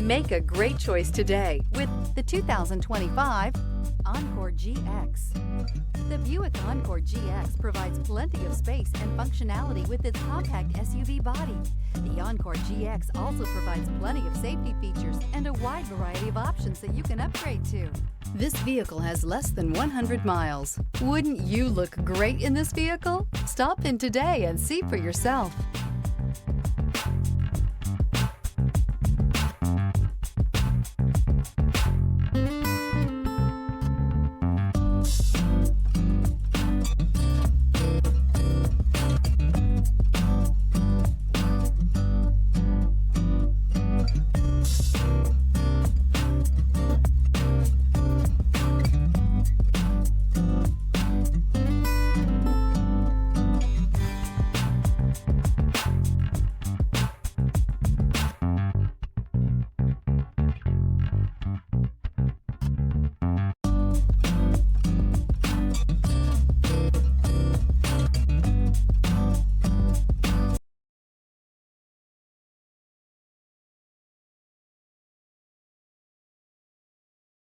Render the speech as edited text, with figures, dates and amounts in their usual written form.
Make a great choice today with the 2025 Encore GX. The Buick Encore GX provides plenty of space and functionality with its compact SUV body. The Encore GX also provides plenty of safety features and a wide variety of options that you can upgrade to. This vehicle has less than 100 miles. Wouldn't you look great in this vehicle? Stop in today and see for yourself.